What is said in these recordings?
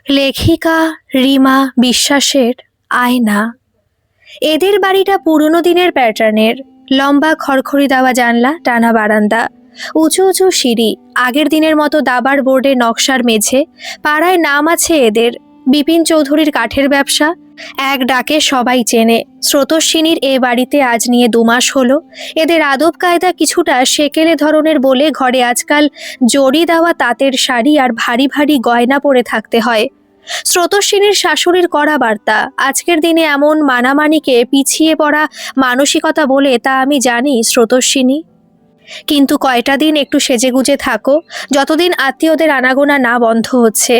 লেখিকা রিমা বিশ্বাসের আয়না। এদের বাড়িটা পুরনো দিনের প্যাটার্নের। লম্বা খড়খড়ি দেওয়া জানলা, টানা বারান্দা, উঁচু উঁচু সিঁড়ি, আগের দিনের মতো দাবার বোর্ডে নকশার মেঝে। পাড়ায় নাম আছে এদের, বিপিন চৌধুরীর কাঠের ব্যবসা। এক ডাকে সবাই চেনে। স্রোতস্বিনীর এ বাড়িতে আজ নিয়ে 2 মাস হলো। এদের আদব কায়দা কিছুটা সেকেলে ধরনের বলে ঘরে আজকাল জড়ি দেওয়া তাঁতের শাড়ি আর ভারী ভারী গয়না পরে থাকতে হয়। স্রোতস্বিনীর শাশুড়ির কড়া বার্তা, আজকের দিনে এমন মানামানিকে পিছিয়ে পড়া মানসিকতা বলে তা আমি জানি স্রোতস্বিনী। কিন্তু কয়টা দিন একটু সেজেগুজে থাকো, যতদিন আত্মীয়দের আনাগোনা না বন্ধ হচ্ছে।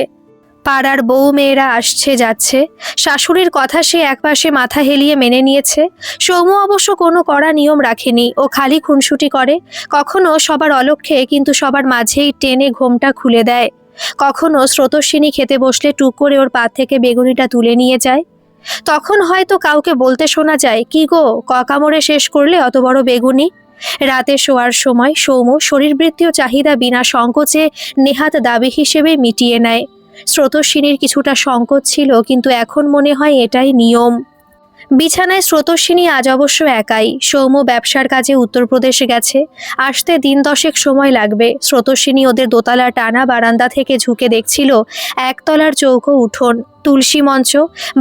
পাড়ার বউ মেয়েরা আসছে যাচ্ছে, শাশুড়ির কথা সে একপাশে মাথা হেলিয়ে মেনে নিয়েছে। সৌম্য অবশ্য কোনো কড়া নিয়ম রাখেনি, ও খালি খুনসুটি করে। কখনো সবার অলক্ষ্যে, কিন্তু সবার মাঝেই টেনে ঘোমটা খুলে দেয়। কখনো স্রোতস্বিনী খেতে বসলে টুক করে ওর পা থেকে বেগুনিটা তুলে নিয়ে যায়। তখন হয়তো কাউকে বলতে শোনা যায়, কি গো, কামড়ে শেষ করলে অত বড় বেগুনি? রাতে শোয়ার সময় সৌম্য শরীরবৃত্তীয় চাহিদা বিনা সংকোচে নেহাত দাবি হিসেবে মিটিয়ে নেয়। স্রোতস্বিনীর কিছুটা সংকোচ ছিল, কিন্তু এখন মনে হয় এটাই নিয়ম। বিছানায় স্রোতস্বিনী আজ অবশ্য একাই। সৌম্য ব্যবসার কাজে উত্তরপ্রদেশে গেছে, আসতে দিন 10 সময় লাগবে। স্রোতস্বিনী ওদের দোতলা টানা বারান্দা থেকে ঝুঁকে দেখছিল একতলার চৌকো উঠোন, তুলসী মঞ্চ,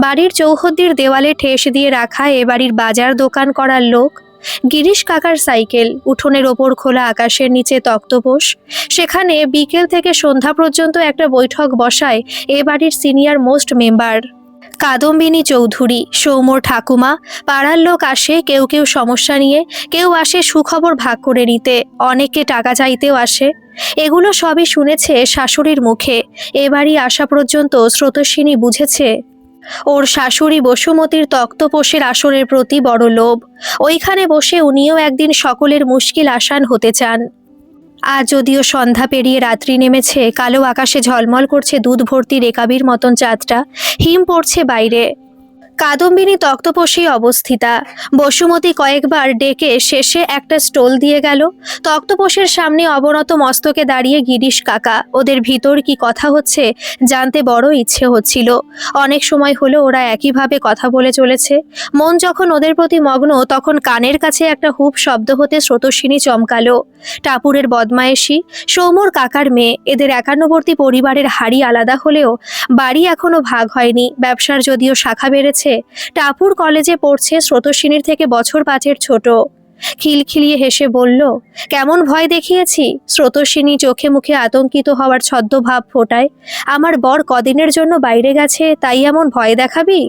বাড়ির চৌহদ্দির দেওয়ালে ঠেস দিয়ে রাখা এ বাড়ির বাজার দোকান করার লোক, গিরিশ কাকার সাইকেল, উঠোনের ওপর খোলা আকাশের নিচে তক্তপোষ। সেখানে বিকেল থেকে সন্ধ্যা পর্যন্ত একটা বৈঠক বসায় এ বাড়ির senior most member Kadambini Chowdhury, সৌম্যর ঠাকুমা। পাড়ার লোক আসে, কেউ কেউ সমস্যা নিয়ে, কেউ আসে সুখবর ভাগ করে নিতে, অনেকে টাকা চাইতেও আসে। এগুলো সবই শুনেছে শাশুড়ির মুখে। এবারই আসা পর্যন্ত স্রোতস্বিনী বুঝেছে ওর শাশুড়ি বসুমতীর তক্তপোষের আসরের প্রতি বড় লোভ। ওইখানে বসে উনিও একদিন সকলের মুশকিল আসান হতে চান। আজ যদিও সন্ধ্যা পেরিয়ে রাত্রি নেমেছে, কালো আকাশে ঝলমল করছে দুধ ভর্তি রেকাবির মতন চাঁদটা, হিম পড়ছে বাইরে। কাদম্বিনী তক্তপোষেই অবস্থিতা। বসুমতী কয়েকবার ডেকে শেষে একটা স্টোল দিয়ে গেল। তক্তপোষের সামনে অবনত মস্তকে দাঁড়িয়ে গিরিশ কাকা। ওদের ভিতর কি কথা হচ্ছে জানতে বড় ইচ্ছে হচ্ছিল। অনেক সময় হলো ওরা একইভাবে কথা বলে চলেছে। মন যখন ওদের প্রতি মগ্ন, তখন কানের কাছে একটা হুপ শব্দ হতে স্রোতস্বিনী চমকালো। টাপুরের বদমায়েশি, সৌম্যর কাকার মেয়ে। এদের একান্নবর্তী পরিবারের হাড়ি আলাদা হলেও বাড়ি এখনো ভাগ হয়নি। ব্যবসার যদিও শাখা বেড়েছে। টাপুর কলেজে পড়ছে, স্রোতস্বিনীর থেকে বছর 5 ছোট। খিলখিলিয়ে হেসে বলল, কেমন ভয় দেখিয়েছি? স্রোতস্বিনী চোখে মুখে আতঙ্কিত হওয়ার ছদ্মভাব ফোটায়। আমার বর কদিনের জন্য বাইরে গেছে, তাই এমন ভয় দেখাবি?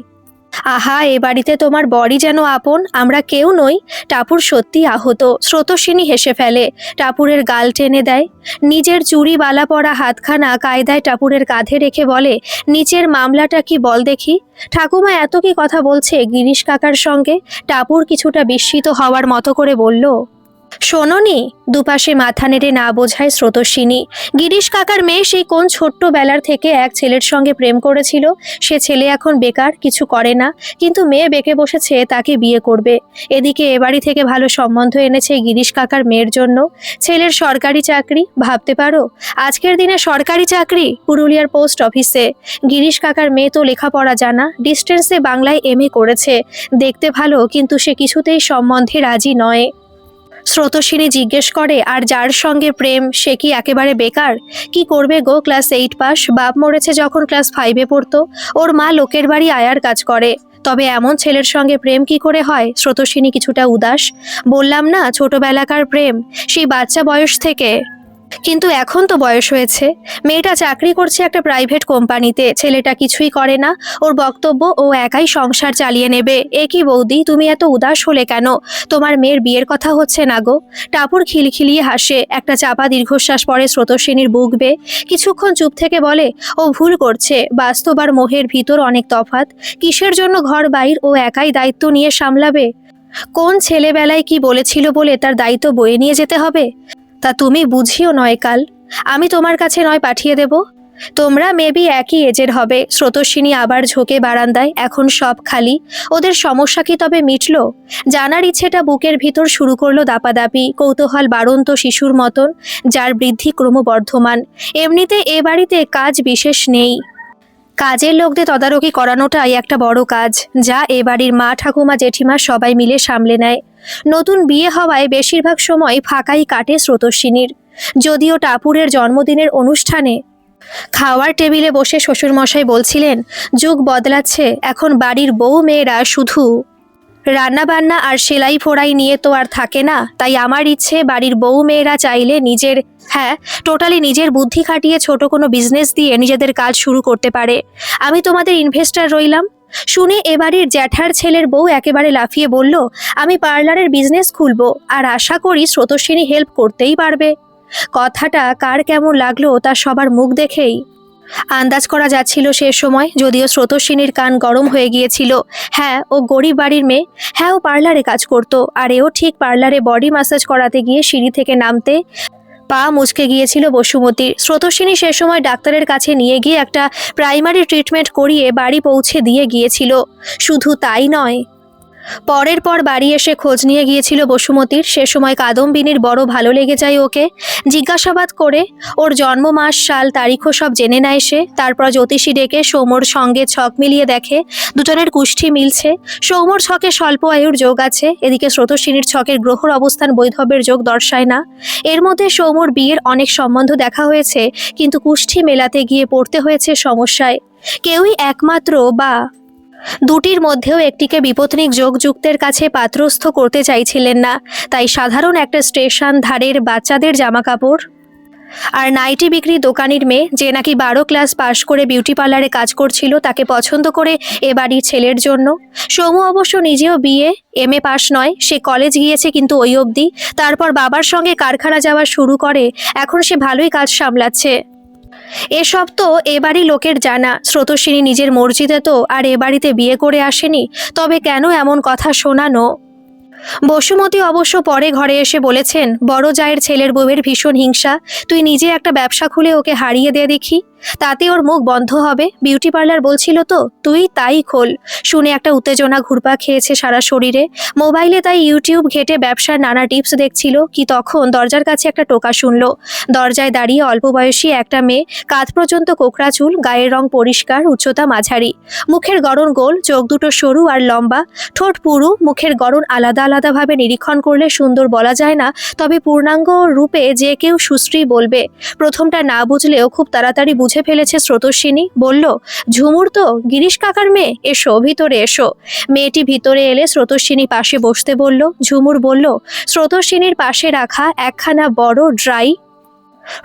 আহা, এ বাড়িতে তোমার বরই যেন আপন, আমরা কেউ নই। টাপুর সত্যি আহত। স্রোতস্বিনী হেসে ফেলে, টাপুরের গাল টেনে দেয়। নিজের চুড়ি বালা পরা হাতখানা কায়দায় টাপুরের কাঁধে রেখে বলে, নিচের মামলাটা কি বল দেখি। ঠাকুমা এত কি কথা বলছে গিরিশ কাকার সঙ্গে? টাপুর কিছুটা বিস্মিত হওয়ার মতো করে বলল, শোনোনি? দুপাশে মাথা নেড়ে না বোঝায় স্রোতস্বিনী। গিরিশ কাকার মেয়ে সেই কোন ছোট্টবেলার থেকে এক ছেলের সঙ্গে প্রেম করেছিল। সে ছেলে এখন বেকার, কিছু করে না, কিন্তু মেয়ে বেঁকে বসেছে তাকে বিয়ে করবে। এদিকে এ বাড়ি থেকে ভালো সম্বন্ধ এনেছে গিরিশ কাকার মেয়ের জন্য। ছেলের সরকারি চাকরি, ভাবতে পারো? আজকের দিনে সরকারি চাকরি পুরুলিয়ার পোস্ট অফিসে। গিরিশ কাকার মেয়ে তো লেখাপড়া জানা, ডিস্টেন্সে বাংলায় MA করেছে। দেখতে ভালো, কিন্তু সে কিছুতেই সম্বন্ধে রাজি নয়। স্রোতস্বিনী জিজ্ঞেস করে, আর যার সঙ্গে প্রেম সে কি একেবারে বেকার? কি করবে গো, ক্লাস 8 পাস, বাপ মরেছে যখন ক্লাস 5-এ পড়তো। ওর মা লোকের বাড়ি আয়ার কাজ করে। তবে এমন ছেলের সঙ্গে প্রেম কি করে হয়? স্রোতস্বিনী কিছুটা উদাস। বললাম না, ছোটবেলাকার প্রেম, সেই বাচ্চা বয়স থেকে। কিন্তু এখন তো বয়স হয়েছে। মেয়েটা চাকরি করছে একটা প্রাইভেট কোম্পানিতে, ছেলেটা কিছুই করে না। ওর বক্তব্য ও একাই সংসার চালিয়ে নেবে। এ কি বৌদি, তুমি এত উদাস হলে কেন? তোমার মেয়ের বিয়ের কথা হচ্ছে না গো? টাপুর খিলখিলিয়ে হাসে, একটা চাপা দীর্ঘশ্বাস পরে স্রোতস্বিনীর বুক বেয়ে। কিছুক্ষণ চুপ থেকে বলে, ও ভুল করছে। বাস্তব আর মোহের ভিতর অনেক তফাৎ। কিসের জন্য ঘর বাইর ও একাই দায়িত্ব নিয়ে সামলাবে? কোন ছেলেবেলায় কি বলেছিল বলে তার দায়িত্ব বয়ে নিয়ে যেতে হবে? তা তুমি বুঝিও নয় কাল। আমি তোমার কাছে নয় পাঠিয়ে দেব। তোমরা মেবি একই এজের হবে। স্রোতস্বিনী আবার ঝোঁকে বারান্দায়। এখন সব খালি। ওদের সমস্যা কি তবে মিটল? জানার ইচ্ছেটা বুকের ভিতর শুরু করলো দাপাদাপি, কৌতূহল বাড়ন্ত শিশুর মতন, যার বৃদ্ধি ক্রমবর্ধমান। এমনিতে এ বাড়িতে কাজ বিশেষ নেই। কাজের লোকদের তদারকি করানোটাই একটা বড় কাজ, যা এ বাড়ির মা ঠাকুমা জেঠিমা সবাই মিলে সামলে নেয়। নতুন বিয়ে হওয়ায় বেশিরভাগ সময় ফাঁকাই কাটে স্রোতস্বিনীর। যদিও টাপুরের জন্মদিনের অনুষ্ঠানে খাওয়ার টেবিলে বসে শ্বশুরমশাই বলছিলেন, যুগ বদলাচ্ছে, এখন বাড়ির বউ মেয়েরা শুধু রান্নাবান্না আর সেলাই ফোড়াই নিয়ে তো আর থাকে না। তাই আমার ইচ্ছে বাড়ির বউ মেয়েরা চাইলে টোটালি নিজের বুদ্ধি খাটিয়ে ছোট কোনো বিজনেস দিয়ে নিজেদের কাজ শুরু করতে পারে। আমি তোমাদের ইনভেস্টর রইলাম। শুনে এবাড়ির জ্যাঠার ছেলের বউ একেবারে লাফিয়ে বলল, আমি পার্লারের বিজনেস খুলবো, আর আশা করি স্রোতস্বিনী হেল্প করতেই পারবে। কথাটা কার কেমন লাগলো তা সবার মুখ দেখেই আন্দাজ করা যাচ্ছিল সে সময়। যদিও স্রোতস্বিনীর কান গরম হয়ে গিয়েছিল। হ্যাঁ, ও গরিব বাড়ির মেয়ে। হ্যাঁ, ও পার্লারে কাজ করতো, আর এও ঠিক পার্লারে বডি ম্যাসাজ করাতে গিয়ে সিঁড়ি থেকে নামতে পা মুচকে গিয়েছিল বসুমতীর। স্রোতস্বিনী সে সময় ডাক্তারের কাছে নিয়ে গিয়ে একটা প্রাইমারি ট্রিটমেন্ট করিয়ে বাড়ি পৌঁছে দিয়ে গিয়েছিল। শুধু তাই নয়, পরের পর বাড়ি এসে খোঁজ নিয়ে গিয়েছিল বসুমতীর। সে সময় কাদম্বিনীর বড় ভালো লেগে যায় ওকে। জিজ্ঞাসাবাদ করে ওর জন্ম, মাস, সাল, তারিখও সব জেনে নেয় সে। তারপর জ্যোতিষী ডেকে সৌম্যর সঙ্গে ছক মিলিয়ে দেখে দুজনের কুষ্ঠি মিলছে। সৌম্যর ছকে স্বল্প আয়ুর যোগ আছে, এদিকে স্রোতস্বিনীর ছকের গ্রহর অবস্থান বৈধব্যের যোগ দর্শায় না। এর মধ্যে সৌম্যর বিয়ের অনেক সম্বন্ধ দেখা হয়েছে, কিন্তু কুষ্ঠি মেলাতে গিয়ে পড়তে হয়েছে সমস্যায়। কেউই একমাত্র বা দুটির মধ্যেও একটিকে বিপত্নিক যোগযুক্তের কাছে পাত্রস্থ করতে চাইছিলেন না। তাই সাধারণ একটা স্টেশন ধারের বাচ্চাদের জামাকাপড় আর নাইটি বিক্রি দোকানির মেয়ে, যে নাকি 12 ক্লাস পাশ করে বিউটি পার্লারে কাজ করছিল, তাকে পছন্দ করে এ বাড়ির ছেলের জন্য। সৌম্য অবশ্য নিজেও বিএ এমএ পাশ নয়, সে কলেজ গিয়েছে কিন্তু ওই অবধি। তারপর বাবার সঙ্গে কারখানা যাওয়া শুরু করে, এখন সে ভালোই কাজ সামলাচ্ছে। এসব তো এ বাড়ি লোকের জানা। স্রোতস্বিনী নিজের মর্জিতে তো আর এ বাড়িতে বিয়ে করে আসেনি, তবে কেন এমন কথা শোনানো? বসুমতী অবশ্য পরে ঘরে এসে বলেছেন, বড় জায়ের ছেলের বউয়ের ভীষণ হিংসা, তুই নিজে একটা ব্যবসা খুলে ওকে হারিয়ে দে দেখি, তাতে ওর মুখ বন্ধ হবে। বিউটি পার্লার বলছিল তো, তুই তাই খোল। শুনে একটা উত্তেজনা ঘুরপা খেয়েছে সারা শরীরে। মোবাইলে তাই ইউটিউব ঘেটে ব্যবসার নানা টিপস দেখছিল কি তখন দরজার কাছে একটা টোকা শুনল। দরজায় দাঁড়িয়ে অল্প বয়সী একটা মেয়ে, কাঁধ পর্যন্ত কোকড়া চুল, গায়ের রং পরিষ্কার, উচ্চতা মাঝারি, মুখের গড়ন গোল, চোখ দুটো সরু আর লম্বা, ঠোঁট পুরু। মুখের গড়ন আলাদা আলাদাভাবে নিরীক্ষণ করলে সুন্দর বলা যায় না, তবে পূর্ণাঙ্গ রূপে যে কেউ সুশ্রী বলবে। প্রথমটা না বুঝলেও খুব তাড়াতাড়ি বুঝে ফেলেছে স্রোতস্বিনী। বলল, ঝুমুর তো গিরিশ কাকার মেয়ে, এসো ভিতরে এসো। মেয়েটি ভিতরে এলে স্রোতস্বিনী পাশে বসতে বলল। ঝুমুর বলল, স্রোতস্বিনীর পাশে রাখা একখানা বড় ড্রাই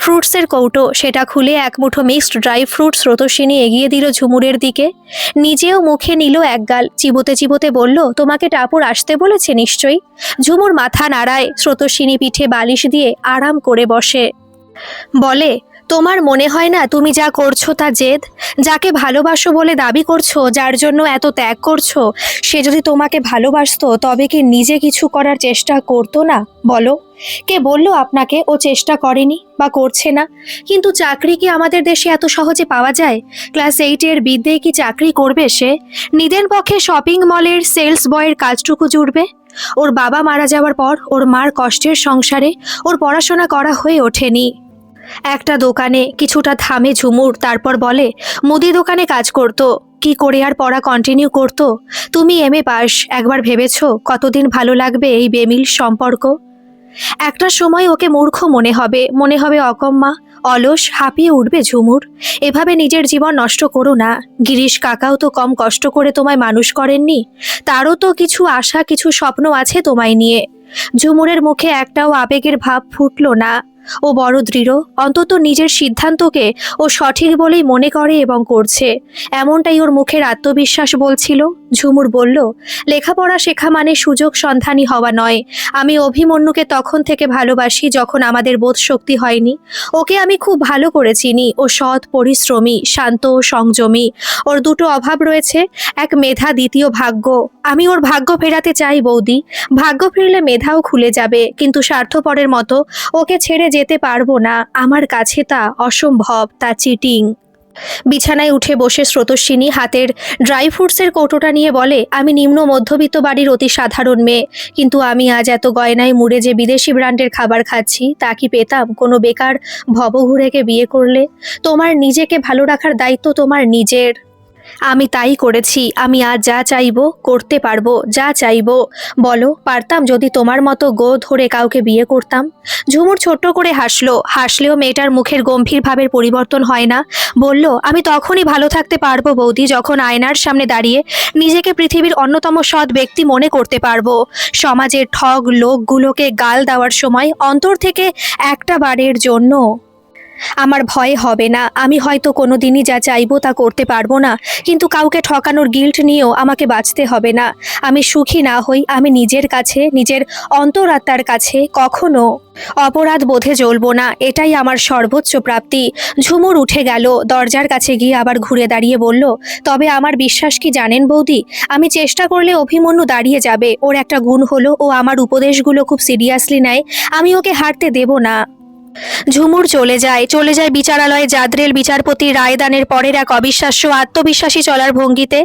ফ্রুটসের কৌটো, সেটা খুলে এক মুঠো মিক্সড ড্রাই ফ্রুট স্রোতস্বিনী এগিয়ে দিল ঝুমুরের দিকে। নিজেও মুখে নিল এক গাল, চিবোতে চিবোতে বলল, তোমাকে টাপুর আসতে বলেছে নিশ্চয়ই। ঝুমুর মাথা নাড়ায়। স্রোতস্বিনী পিঠে বালিশ দিয়ে আরাম করে বসে বলে, তোমার মনে হয় না তুমি যা করছো তা জেদ? যাকে ভালোবাসো বলে দাবি করছো, যার জন্য এত ত্যাগ করছো, সে যদি তোমাকে ভালোবাসতো তবে কি নিজে কিছু করার চেষ্টা করতো না? বলো, কে বললো আপনাকে ও চেষ্টা করেনি বা করছে না? কিন্তু চাকরি কি আমাদের দেশে এত সহজে পাওয়া যায়? ক্লাস 8-এর বিদ্যেয় কি চাকরি করবে সে? নিদেন পক্ষে শপিং মলের সেলস বয়ের কাজটুকু জুড়বে? ওর বাবা মারা যাওয়ার পর ওর মার কষ্টের সংসারে ওর পড়াশোনা করা হয়ে ওঠেনি। একটা দোকানে কিছুটা থামে ঝুমুর, তারপর বলে, মুদি দোকানে কাজ করতো, কি করে আর পড়া কন্টিনিউ করতো? তুমি এমএ পাস, একবার ভেবেছো কতদিন ভালো লাগবে এই বেমিল সম্পর্ক? একটা সময় ওকে মূর্খ মনে হবে অকম্মা, অলস, হাঁপিয়ে উঠবে ঝুমুর। এভাবে নিজের জীবন নষ্ট করো না। গিরিশ কাকাও তো কম কষ্ট করে তোমায় মানুষ করেননি, তারও তো কিছু আশা, কিছু স্বপ্ন আছে তোমায় নিয়ে। ঝুমুরের মুখে একটাও আবেগের ভাব ফুটল না। ও বড় দৃঢ়, অন্তত নিজের সিদ্ধান্তকে ও সঠিক বলেই মনে করে এবং করছে, এমনটাই ওর মুখের আত্মবিশ্বাস বলছিল। ঝুমুর বলল, লেখাপড়া শেখা মানে সুযোগ সন্ধানী হওয়া নয়। আমি অভিমন্যুকে তখন থেকে ভালোবাসি যখন আমাদের বোধ শক্তি হয়নি। ওকে আমি খুব ভালো করে চিনি। ও সৎ, পরিশ্রমী, শান্ত ও সংযমী। ওর দুটো অভাব রয়েছে, এক মেধা, দ্বিতীয় ভাগ্য। আমি ওর ভাগ্য ফেরাতে চাই বৌদি। ভাগ্য ফিরলে মেধাও খুলে যাবে, কিন্তু স্বার্থপরের মতো ওকে ছেড়ে যেতে পারবো না। আমার কাছে তা অসম্ভব, তা চিটিং। বিছানায় উঠে বসে স্রোতস্বিনী হাতের ড্রাই ফ্রুটসের কৌটোটা নিয়ে বলে, আমি নিম্ন মধ্যবিত্ত বাড়ির অতি সাধারণ মেয়ে, কিন্তু আমি আজ এত গয়নায় মুড়ে যে বিদেশি ব্র্যান্ডের খাবার খাচ্ছি তা কি পেতাম কোনো বেকার ভবঘুরেকে বিয়ে করলে? তোমার নিজেকে ভালো রাখার দায়িত্ব তোমার নিজের। আমি তাই করেছি। আমি আজ যা চাইবো করতে পারবো, যা চাইবো। বলো, পারতাম যদি তোমার মতো গো ধরে কাউকে বিয়ে করতাম? ঝুমুর ছোট্ট করে হাসলো। হাসলেও মেয়েটার মুখের গম্ভীর ভাবের পরিবর্তন হয় না। বলল, আমি তখনই ভালো থাকতে পারবো বৌদি, যখন আয়নার সামনে দাঁড়িয়ে নিজেকে পৃথিবীর অন্যতম সৎ ব্যক্তি মনে করতে পারবো। সমাজের ঠগ লোকগুলোকে গাল দেওয়ার সময় অন্তর থেকে একটা বারের জন্য আমার ভয় হবে না। আমি হয়তো কোনোদিনই যা চাইবো তা করতে পারবো না, কিন্তু কাউকে ঠকানোর গিল্ট নিয়েও আমাকে বাঁচতে হবে না। আমি সুখী না হই, আমি নিজের কাছে, নিজের অন্তরাত্মার কাছে কখনো অপরাধ বোধে জ্বলবো না। এটাই আমার সর্বোচ্চ প্রাপ্তি। ঝুমুর উঠে গেল, দরজার কাছে গিয়ে আবার ঘুরে দাঁড়িয়ে বলল, তবে আমার বিশ্বাস কি জানেন বৌদি, আমি চেষ্টা করলে অভিমন্যু দাঁড়িয়ে যাবে। ওর একটা গুণ হলো ও আমার উপদেশগুলো খুব সিরিয়াসলি নেয়। আমি ওকে হারতে দেব না। ঝুমুর চলে যায় বিচারালয়ে জাদ্রেল বিচারপতি রায়দানের পরের এক অবিশ্বাস্য আত্মবিশ্বাসী চলার ভঙ্গিতে।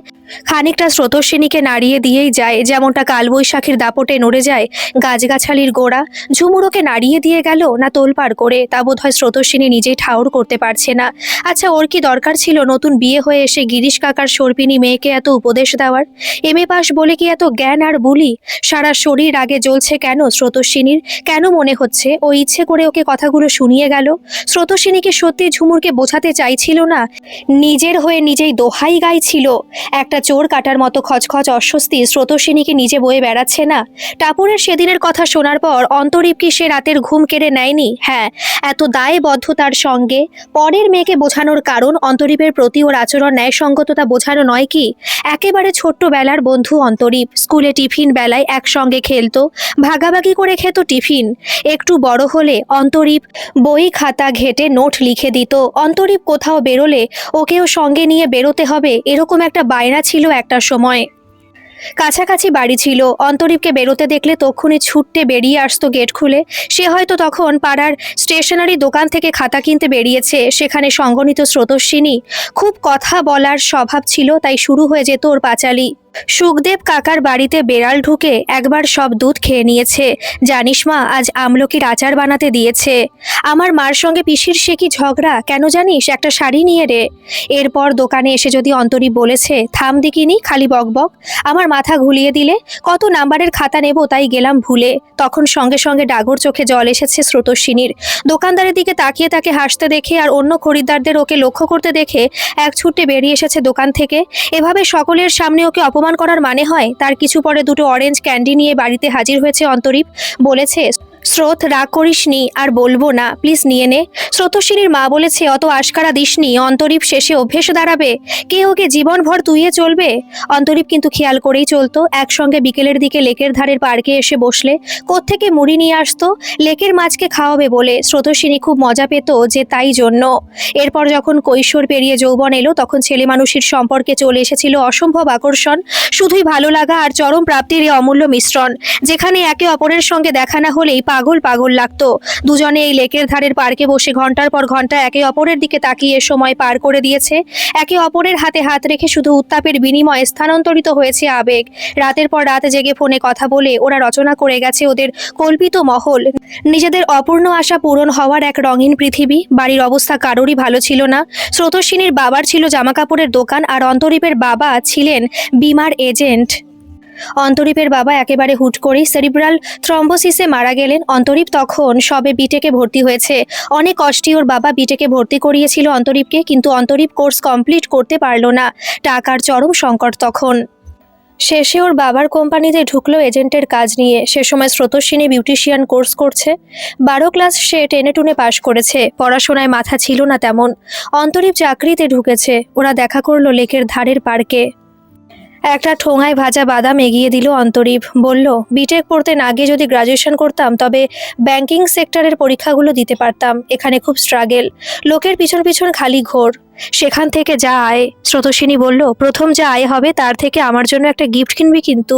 খানিকটা স্রোতস্বিনীকে নাড়িয়ে দিয়েই যায়, যেমনটা কালবৈশাখীর দাপটে নড়ে যায় গাছগাছালির গোড়া। ঝুমুর ওকে নাড়িয়ে দিয়ে গেল না তোলপাড় করে, তা বোধহয় স্রোতস্বিনী নিজেই ঠাউর করতে পারছে না। আচ্ছা, ওর কি দরকার ছিল নতুন বিয়ে হয়ে এসে গিরিশ কাকার সর্পিনী মেয়েকে এত উপদেশ দেওয়ার? এমএ পাস বলে কি এত জ্ঞান আর বুলি? সারা শরীর আগে জ্বলছে কেন স্রোতস্বিনীর? কেন মনে হচ্ছে ও ইচ্ছে করে ওকে কথাগুলো শুনিয়ে গেল? স্রোতস্বিনীকে সত্যি ঝুমুরকে বোঝাতে চাইছিল না, নিজের হয়ে নিজেই দোহাই গাইছিল। একটা চোর কাটার মতো খচখচ অস্বস্তি স্রোতস্বিনীকে নিজে বয়ে বেড়াচ্ছে না? টাপুরের সেদিনের কথা শোনার পর অন্তরীপ কি সে রাতের ঘুম কেড়ে নেয়নি? হ্যাঁ, এত দায়বদ্ধতার সঙ্গে পরের মেয়েকে বোঝানোর কারণ অন্তরীপের প্রতি ওর আচরণ ন্যায়সঙ্গততা বোঝানো নয় কি? একেবারে ছোট্টবেলার বন্ধু অন্তরীপ, স্কুলে টিফিন বেলায় একসঙ্গে খেলতো, ভাগাভাগি করে খেত টিফিন। একটু বড় হলে অন্তরীপ বই খাতা ঘেটে নোট লিখে দিত। অন্তরীপ কোথাও বেরোলে ওকেও সঙ্গে নিয়ে বেরোতে হবে, এরকম একটা বায়না ছিল একটা সময়। কাছাকাছি বাড়ি ছিল, অন্তরীপকে বেরোতে দেখলে তক্ষুনি ছুটতে বেরিয়ে আসতো গেট খুলে। সে হয়তো তখন পাড়ার স্টেশনারি দোকান থেকে খাতা কিনতে বেরিয়েছে, সেখানে সঙ্গ নিত স্রোতস্বিনী। খুব কথা বলার স্বভাব ছিল, তাই শুরু হয়ে যেত ওর পাঁচালি। সুখদেব কাকার বাড়িতে বেড়াল ঢুকে একবার সব দুধ খেয়ে নিয়েছে। জানিস মা, আজ আমলকির আচার বানাতে দিয়েছে। আমার মার সঙ্গে পিসির সে কি ঝগড়া কেন জানিস, একটা শাড়ি নিয়ে রে। এরপর দোকানে এসে যদি অন্তরীপ বলেছে, থাম দিকিনি খালি বকবক, আমার মাথা ঘুলিয়ে দিলে, কত নাম্বারের খাতা নেব তাই গেলাম ভুলে। তখন সঙ্গে সঙ্গে ডাগর চোখে জল এসেছে স্রোতস্বিনীর। দোকানদারের দিকে তাকিয়ে তাকে হাসতে দেখে আর অন্য খরিদ্দারদের ওকে লক্ষ্য করতে দেখে এক ছুটে বেরিয়ে এসেছে দোকান থেকে। এভাবে সকলের সামনে ওকে অপমান করার মানে হয়? তার কিছু পরে দুটো অরেঞ্জ ক্যান্ডি নিয়ে বাড়িতে হাজির হয়েছে অন্তরীপ। বলেছে, স্রোত রাগ করিসনি, আর বলবো না, প্লিজ নিয়ে নে। স্রোতস্বিনীর মা বলেছে, অত আশকারা দিসনি, অন্তরীপ শেষে অভ্যেস দাঁড়াবে, কে ওকে জীবনভর তুইয়ে চলবে। অন্তরীপ কিন্তু খেয়াল করেই চলতো। একসঙ্গে বিকেলের দিকে লেকের ধারের পার্কে এসে বসলে কোত্থেকে মুড়ি নিয়ে আসতো লেকের মাছকে খাওয়াবে বলে। স্রোতস্বিনী খুব মজা পেত যে তাই জন্য। এরপর যখন কৈশোর পেরিয়ে যৌবন এলো, তখন ছেলে মানুষের সম্পর্কে চলে এসেছিল অসম্ভব আকর্ষণ, শুধুই ভালো লাগা আর চরম প্রাপ্তির এই অমূল্য মিশ্রণ, যেখানে একে অপরের সঙ্গে দেখা না হলেই পাগল পাগল লাগতো। দুজনে এই লেকের ধারের পার্কে বসে ঘন্টার পর ঘন্টা একে অপরের দিকে তাকিয়ে সময় পার করে দিয়েছে। একে অপরের হাতে হাত রেখে শুধু উত্তাপের বিনিময়ে স্থানান্তরিত হয়েছে আবেগ। রাতের পর রাত জেগে ফোনে কথা বলে ওরা রচনা করে গেছে ওদের কল্পিত মহল, নিজেদের অপূর্ণ আশা পূরণ হওয়ার এক রঙিন পৃথিবী। বাড়ির অবস্থা কারোরই ভালো ছিল না। স্রোতস্বিনীর বাবার ছিল জামাকাপড়ের দোকান, আর অন্তরীপের বাবা ছিলেন বিমার এজেন্ট। অন্তরীপের বাবা একেবারে হুট করেই সেরিব্রাল থ্রম্বোসিসে মারা গেলেন। অন্তরীপ তখন সবে বিটেকে ভর্তি হয়েছে। অনেক কষ্টে ওর বাবা বিটেকে ভর্তি করিয়েছিল অন্তরীপকে, কিন্তু অন্তরীপ কোর্স কমপ্লিট করতে পারল না। টাকার চরম সংকট তখন। শেষে ওর বাবার কোম্পানিতে ঢুকলো এজেন্টের কাজ নিয়ে। সে সময় স্রোতস্বিনী বিউটিশিয়ান কোর্স করছে। 12 ক্লাস সে টেনে টুনে পাশ করেছে। পড়াশোনায় মাথা ছিল না তেমন। অন্তরীপ চাকরিতে ঢুকেছে। ওরা দেখা করলো লেকের ধারের পার্কে। একটা ঠোঙায় ভাজা বাদাম এগিয়ে দিল অন্তরীপ। বলল, বিটেক পড়তে না গিয়ে যদি গ্রাজুয়েশন করতাম তবে ব্যাংকিং সেক্টরের পরীক্ষাগুলো দিতে পারতাম। এখানে খুব স্ট্রাগেল, লোকের পিছন পিছন খালি ঘোর, সেখান থেকে যা আয়। স্রোতস্বিনী বলল, প্রথম যা আয় হবে তার থেকে আমার জন্য একটা গিফট কিনবি কিন্তু।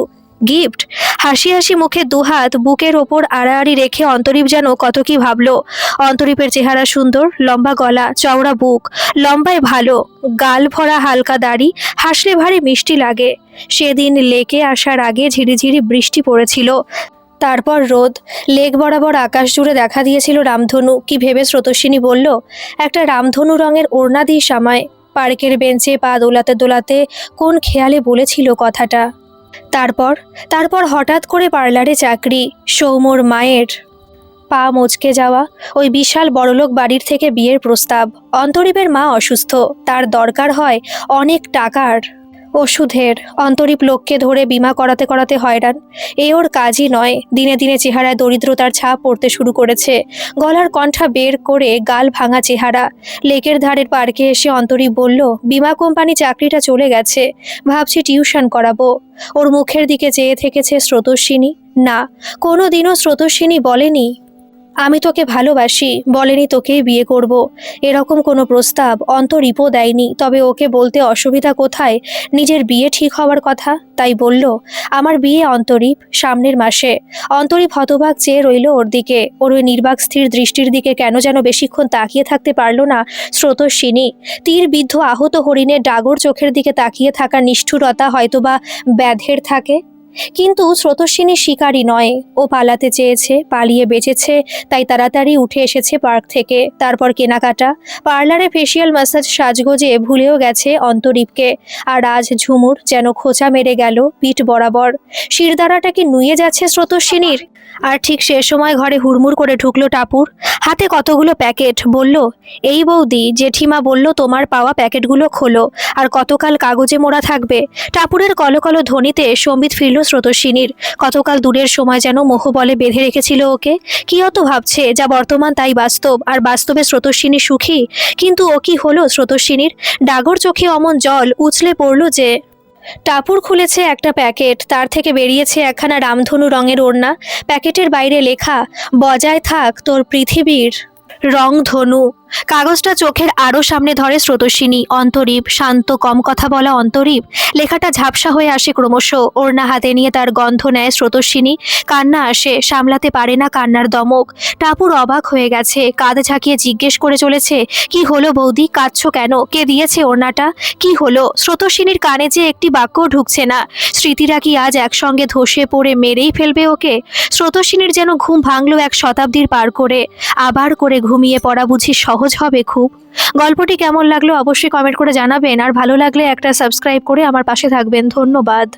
গিফট? হাসি হাসি মুখে দুহাত বুকের ওপর আড়াআড়ি রেখে অন্তরীপ যেন কত কি ভাবলো। অন্তরীপের চেহারা সুন্দর, লম্বা গলা, চওড়া বুক, লম্বায় ভালো, গাল ভরা হালকা দাড়ি, হাসলে ভারী মিষ্টি লাগে। সেদিন লেকে আসার আগে ঝিরিঝিরি বৃষ্টি পড়েছিল, তারপর রোদ। লেক বরাবর আকাশ জুড়ে দেখা দিয়েছিল রামধনু। কি ভেবে স্রোতস্বিনী বলল, একটা রামধনু রঙের ওড়না দিস আমায়। পার্কের বেঞ্চে পা দোলাতে দোলাতে কোন খেয়ালে বলেছিল কথাটা। তারপর তারপর হঠাৎ করে পার্লারে চাকরি, সৌম্যর মায়ের পা মচকে যাওয়া, ওই বিশাল বড়লোক বাড়ির থেকে বিয়ের প্রস্তাব। অন্তরীপের মা অসুস্থ, তার দরকার হয় অনেক টাকার, ওষুধের। অন্তরীপ লোককে ধরে বিমা করাতে করাতে হয়রান। এ ওর কাজই নয়। দিনে দিনে চেহারায় দরিদ্রতার ছাপ পড়তে শুরু করেছে। গলার কণ্ঠা বের করে গাল ভাঙা চেহারা। লেকের ধারের পার্কে এসে অন্তরীপ বলল, বিমা কোম্পানি চাকরিটা চলে গেছে, ভাবছি টিউশন করাবো। ওর মুখের দিকে চেয়ে থেকেছে স্রোতস্বিনী। না, কোনো দিনও স্রোতস্বিনী বলেনি আমি তোকে ভালোবাসি, বলেনি তোকেই বিয়ে করব। এরকম কোনো প্রস্তাব অন্তরীপও দেয়নি। তবে ওকে বলতে অসুবিধা কোথায় নিজের বিয়ে ঠিক হওয়ার কথা? তাই বলল, আমার বিয়ে অন্তরীপ, সামনের মাসে। অন্তরীপ হতবাক চেয়ে রইল ওর দিকে। ওর ওই নির্বাক স্থির দৃষ্টির দিকে কেন যেন বেশিক্ষণ তাকিয়ে থাকতে পারল না স্রোতস্বিনী। তীর বিদ্ধ আহত হরিণের ডাগর চোখের দিকে তাকিয়ে থাকা নিষ্ঠুরতা হয়তোবা ব্যাধের থাকে, কিন্তু স্রোতস্বিনী শিকারী নয়। ও পালাতে চেয়েছে, পালিয়ে বেঁচেছে, তাই তাড়াতাড়ি উঠে এসেছে পার্ক থেকে। তারপর কেনাকাটা, পার্লারে ফেসিয়াল, ম্যাসাজ, সাজগোজে ভুলেও গেছে অন্তরীপকে। আর আজ ঝুমুর যেন খোঁচা মেরে গেল পিঠ বরাবর। শিরদাঁড়াটাকে নুয়ে যাচ্ছে স্রোতস্বিনীর। আর ঠিক সে সময় ঘরে হুড়মুড় করে ঢুকলো টাপুর, হাতে কতগুলো প্যাকেট। বলল, এই বৌদি, জেঠিমা বলল তোমার পাওয়া প্যাকেটগুলো খোলো, আর কতকাল কাগজে মোড়া থাকবে। টাপুরের কলকল ধ্বনিতে সম্বিত ফিরল স্রোতস্বিনীর। কতকাল দূরের সময় যেন মোহবলে বেঁধে রেখেছিল ওকে। কি অত ভাবছে, যা বর্তমান তাই বাস্তব, আর বাস্তবে স্রোতস্বিনী সুখী। কিন্তু ও কি হলো স্রোতস্বিনীর? ডাগর চোখে অমন জল উছলে পড়ল যে। টাপুর খুলেছে একটা প্যাকেট, তার থেকে বেরিয়েছে একখানা রামধনু রঙের ওড়না। প্যাকেটের বাইরে লেখা, বজায় থাক তোর পৃথিবীর রংধনু। কাগজটা চোখের আরো সামনে ধরে স্রোতস্বিনী। অন্তরীপ, শান্ত কম কথা বলা অন্তরীপ। লেখাটা ঝাপসা হয়ে আসে ক্রমশ। ওড়না হাতে নিয়ে তার গন্ধ নেয় স্রোতস্বিনী। কান্না আসে, সামলাতে পারে না কান্নার দমক। টাপুর অবাক হয়ে গেছে, কাঁধ ঝাঁকিয়ে জিজ্ঞেস করে চলেছে, কি হলো বৌদি, কাঁদছো কেন? কে দিয়েছে ওড়নাটা? কি হলো? স্রোতস্বিনীর কানে যে একটি বাক্যও ঢুকছে না। স্মৃতিরা কি আজ একসঙ্গে ধসে পড়ে মেরেই ফেলবে ওকে? স্রোতস্বিনীর যেন ঘুম ভাঙলো এক শতাব্দীর পার করে। আবার করে ঘুমিয়ে পড়া বুঝি সহজ হবে খুব? গল্পটি কেমন লাগলো অবশ্যই কমেন্ট করে জানাবেন, আর ভালো লাগলে একটা সাবস্ক্রাইব করে আমার পাশে থাকবেন। ধন্যবাদ।